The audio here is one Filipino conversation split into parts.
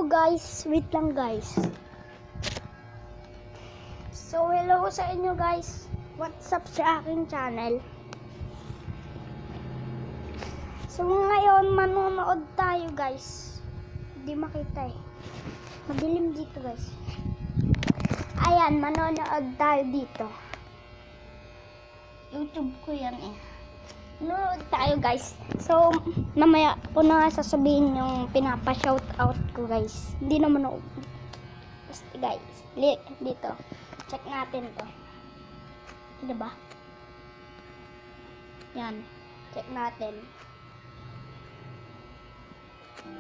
guys, wait lang guys. So hello sa inyo guys. What's up sa aking channel? So ngayon manonood tayo guys. Hindi makita eh. Madilim dito guys. Ayan, manonood tayo dito. YouTube ko yan eh. Manonood tayo guys. So mamaya po na sasabihin yung pinapa-shoutout ko guys. Hindi naman ako. Basta guys, dito. Check natin to. Diba? Yan. Check natin.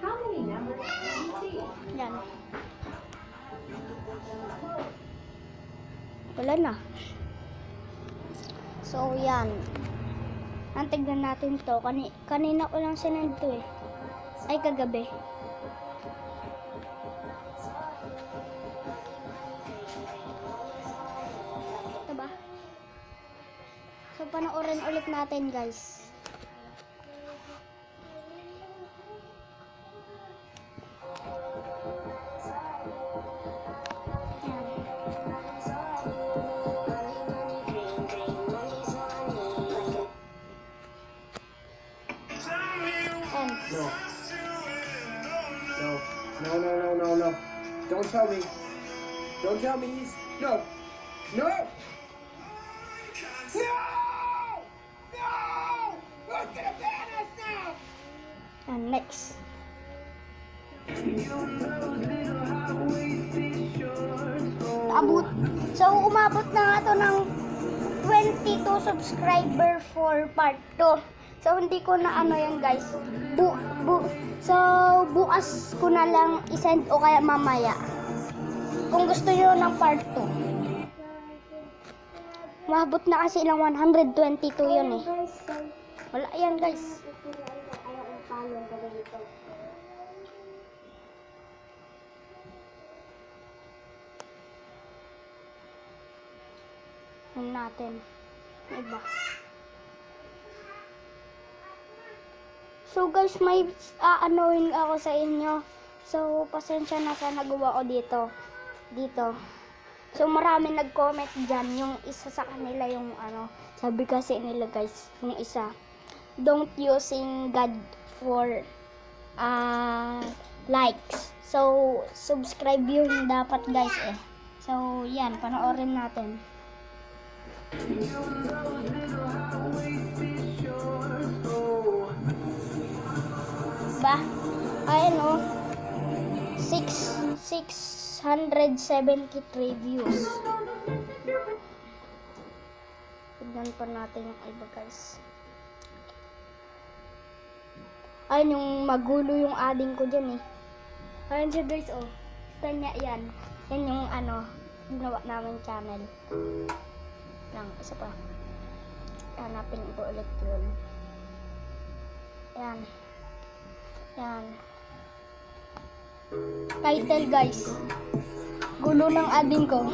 How many numbers can you see? Yan. Wala na. So, yan. Ang tignan natin to. Kanina ko lang sinend to eh. Ay, kagabi. Diba? So, panoorin ulit natin guys. No. No. Don't tell me. Don't tell me he's... No. No! No! No! Who's gonna ban us now? And next. Umabot na nga to ng 22 subscriber for part 2. So, hindi ko na ano yan guys. So, bukas ko na lang isend o kaya mamaya. Kung gusto nyo ng part 2. Umabot na kasi ilang 122 yun eh. Wala yan guys. Natin iba. So guys, may aanuhin ako sa inyo. So pasensya na sa nagawa ko dito. So marami nag-comment diyan, yung isa sa kanila yung ano, sabi kasi nila guys, yung isa, don't using God for likes. So subscribe yun dapat guys eh. So yan, panoorin natin. Ba? Ayan o. 673 views. Tignan pa natin yung iba guys. Ayan yung magulo yung adding ko dyan eh. Ayan siya guys oh. Tanya yan. Yan yung ano, ginawa namin channel. Lang, isa pa. Hanapin ko ulit yun. Yan. Title guys. Gulo ng adding ko.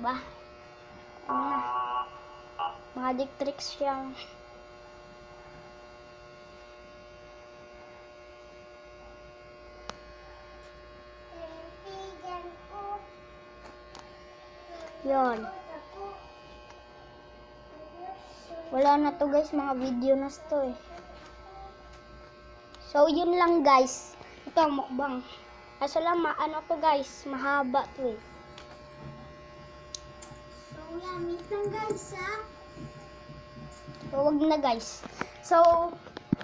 Ba? Magic tricks siyang. Yon. Wala na to guys, mga video na to eh. So yun lang guys. Ito mukbang. Kaso lang ano to guys, mahaba to eh. So yan, meet lang guys ha. So wag na guys. So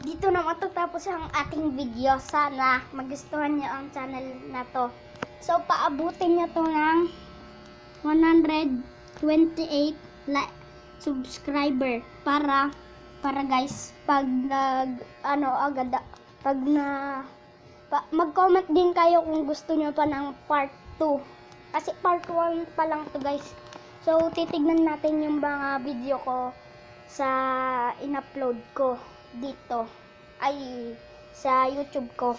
dito na matatapos ang ating video. Sana magustuhan niyo ang channel na to. So paabutin niyo to ng 128 subscriber para guys pag mag-comment din kayo kung gusto niyo pa ng part 2 kasi part 1 pa lang to guys. So titignan natin yung mga video ko sa in-upload ko dito sa YouTube ko.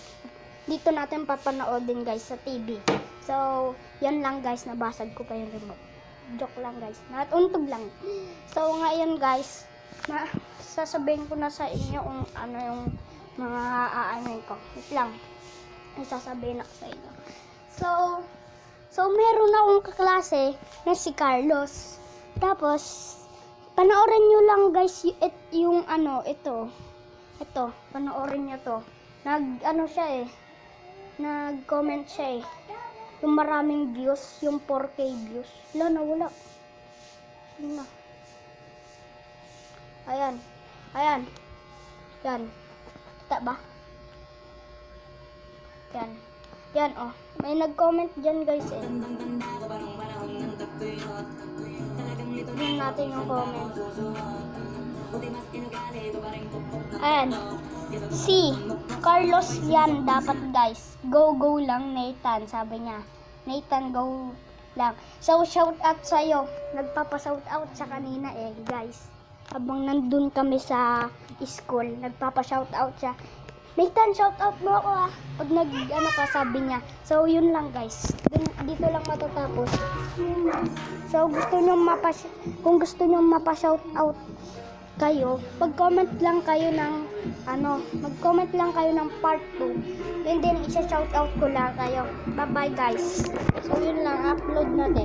Dito natin papanoodin guys sa TV. So, yan lang guys, nabasag ko pa yung remote. Joke lang guys. Natuntog lang. So ngayon guys, sasabihin ko na sa inyo kung ano yung mga aanin ko. Wait lang. May sasabihin ako sa inyo. So meron akong kaklase na si Carlos. Tapos, panoorin nyo lang guys yung ano, ito. Ito, panoorin nyo to. Nag-comment siya eh. Yung maraming views, yung 4K views. Wala na, wala. Ano na? Ayan. Ayan. Yan. Kita ba? Yan. Yan, oh. May nag-comment dyan, guys, eh. Tignan natin yung comment. Ayan. Si Carlos yan dapat, guys. Go, go lang, Nathan. Sabi niya. Nathan, go lang. So, shout out sa'yo. Nagpapa-shout out sa kanina, eh, guys. Habang nandun kami sa school, nagpapa-shout out siya. Nathan, shout out mo ako ah. Pag nag-ano ka, sabi niya. So, yun lang guys. Dito lang matatapos. So, kung gusto nyo mapa-shout out kayo, mag-comment lang kayo ng mag-comment lang kayo ng part 2. And then, isa-shout out ko lang kayo. Bye-bye guys. So, yun lang. Upload natin.